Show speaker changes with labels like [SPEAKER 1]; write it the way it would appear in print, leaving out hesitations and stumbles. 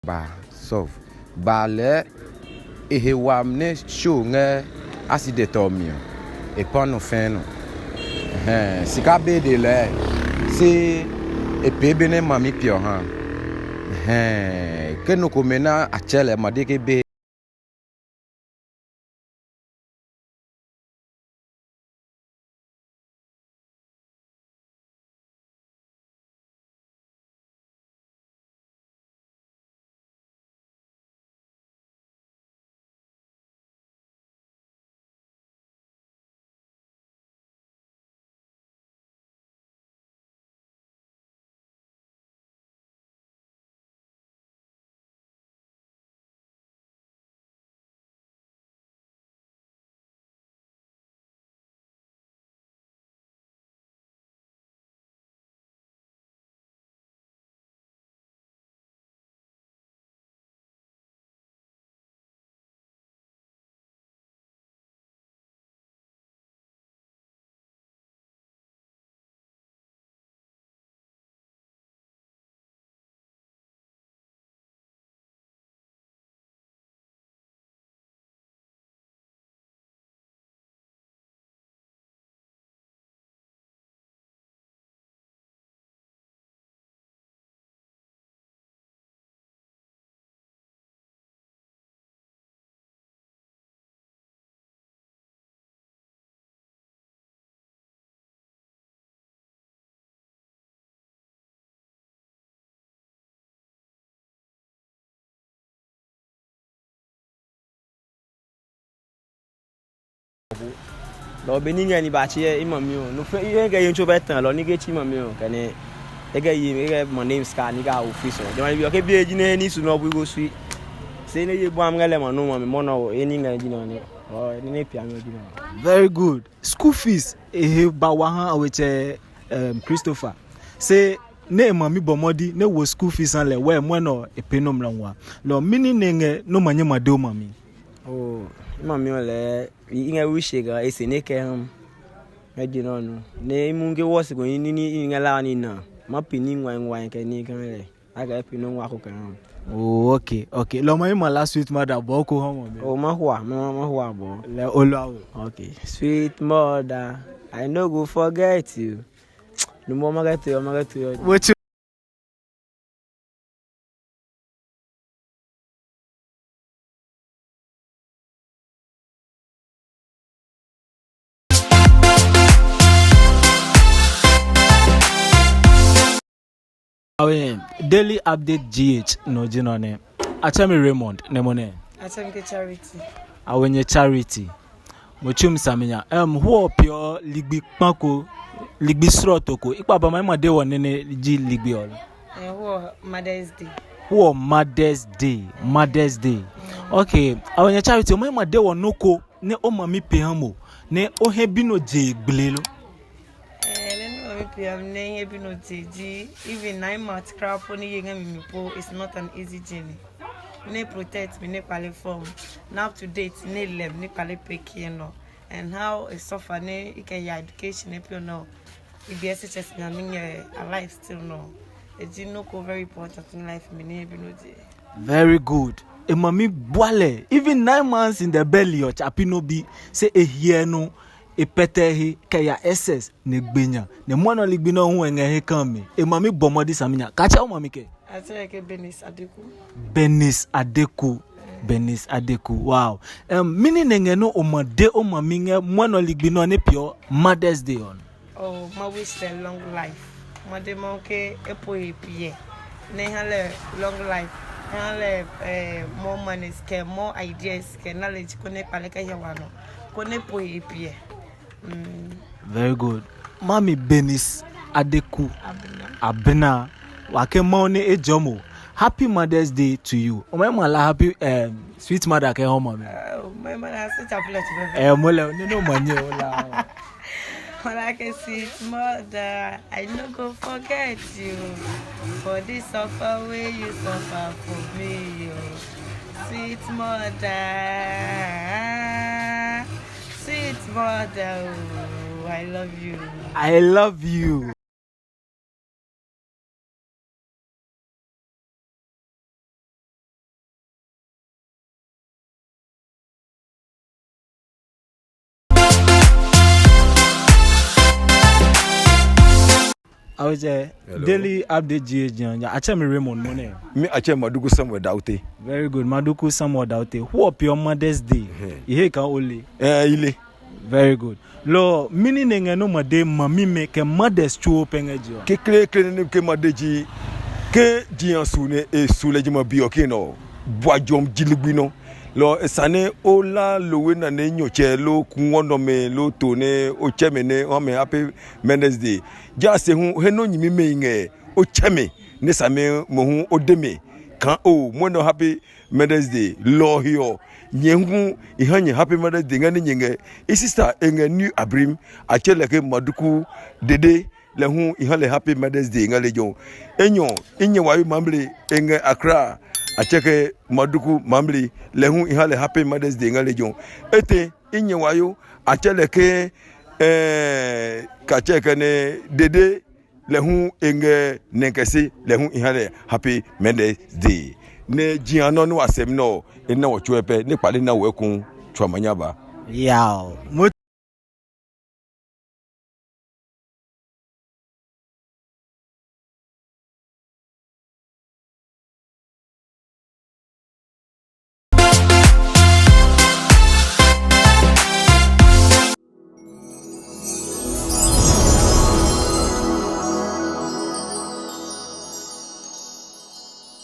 [SPEAKER 1] ba solve ba le ehewamne show nge asidetomio e pano feno sika be de le si e pebe ne mami pio ha ke no komena achele madike be
[SPEAKER 2] lo beninga ni ba che imamio no fe ye ga yin chobe tan lo ni ge chi mamio kane e ga yi e ga my name ska ni ga office o de ma bi o ke bi eji na ni su no bu go su se ne ye bu am ngale ma no ma me mo no e ni nga ji no ni o ni ne pia me ji no.
[SPEAKER 3] Very good. School fees ba wa han aweche Christopher say ne mami bomodi ne wo school fees an le we mo no epenom lanwa lo mini nenge no manye mado mami.
[SPEAKER 2] Oh mami ole inga wishe ga ese ne ke meji no no ne munge wo se go ni ngala ni na ma pini nwan ke ni kan le aga pini nwa ko kan.
[SPEAKER 3] Oh okay. Lo mami mala sweet mother bo ko homo me.
[SPEAKER 2] Oh ma hua bo
[SPEAKER 3] Le olo.
[SPEAKER 2] okay. Sweet mother, I no go forget you. No more ma get you.
[SPEAKER 3] What you daily update GH no jinone. Achami Raymond nemone.
[SPEAKER 4] Achami Charity.
[SPEAKER 3] Awenye Charity. Mochum saminya. Who pure ligbi kpako ligbi srotoko. Ipa ba mai made won nene ji ligbi ol.
[SPEAKER 4] Who Mother's Day.
[SPEAKER 3] Who Mother's Day. Okay. Awenye Charity mai made won noko ne o mami pe hamo. Ne o hebino je gblelo.
[SPEAKER 4] Even 9 months crap only it's not an easy journey. Ne protect me ne form. Now to date ne lem ne pekino and how a suffer ne your education if you know if the SHS na alive still no. It's no very important in life me
[SPEAKER 3] Very good. E mami boale even 9 months in the belly or chapino bi say e here no e petehi kaya SS ne gbenya ne mono ligbina hu enga he kan me e mami bomodi saminya ka cha mami ke
[SPEAKER 4] Atreke
[SPEAKER 3] Benis Adeku wow mini nenge no omade o mami nge mono ligbina ne pure Mother's Day on.
[SPEAKER 4] Oh my wish a long life made moke epo epie ne hale long life hale more money scare more ideas scare knowledge kone paleka yawano kone po epie.
[SPEAKER 3] Very good. Mami Benis Adeku Abena wake maone ejomo. Happy Mother's Day to you. O mala happy sweet mother ke home mami.
[SPEAKER 4] My mother has such a pleasure.
[SPEAKER 3] Mole no manye ola.
[SPEAKER 4] When I can see mother, I no go forget you for this suffer way you suffer for me, sweet mother, oh, I love you.
[SPEAKER 3] I love you. I was a daily update GH. I tell me Raymond Money.
[SPEAKER 5] Me I tell Maduku somewhere doubty.
[SPEAKER 3] Very good. Maduku somewhere doubty. Who up your Mother's Day? You can only.
[SPEAKER 5] Ile.
[SPEAKER 3] Very good. Lo meaning no made mami make a mother's true pengajo.
[SPEAKER 5] Ke kle ne ke madeji ke jian sune e sule jima bi okino. Boajom jiligbino. Lo esane ola lowe na ne nyoche lo kunwono me lo tone o cheme ne o me happy Mother's Day. Ja se hu heno nyimi me nge o cheme ne same mo hu odeme kan o mo no happy Mother's Day lo hio nyehu ihanye happy Mother's Day ngani nyenge e sister enge new abrim achele ke maduku dede le hu ihale happy Mother's Day ngale jo enyo inye wayu mamle enge Accra acheke maduku mamli lehu ihale happy Mother's Day ngale jon ete inye wayo achele ke kacheke ne dede lehu enge nenkesi lehu ihale happy Mother's Day ne jiano no asem no ena wo chwepe ne pale na wekun twamanyaba
[SPEAKER 3] Yaw mo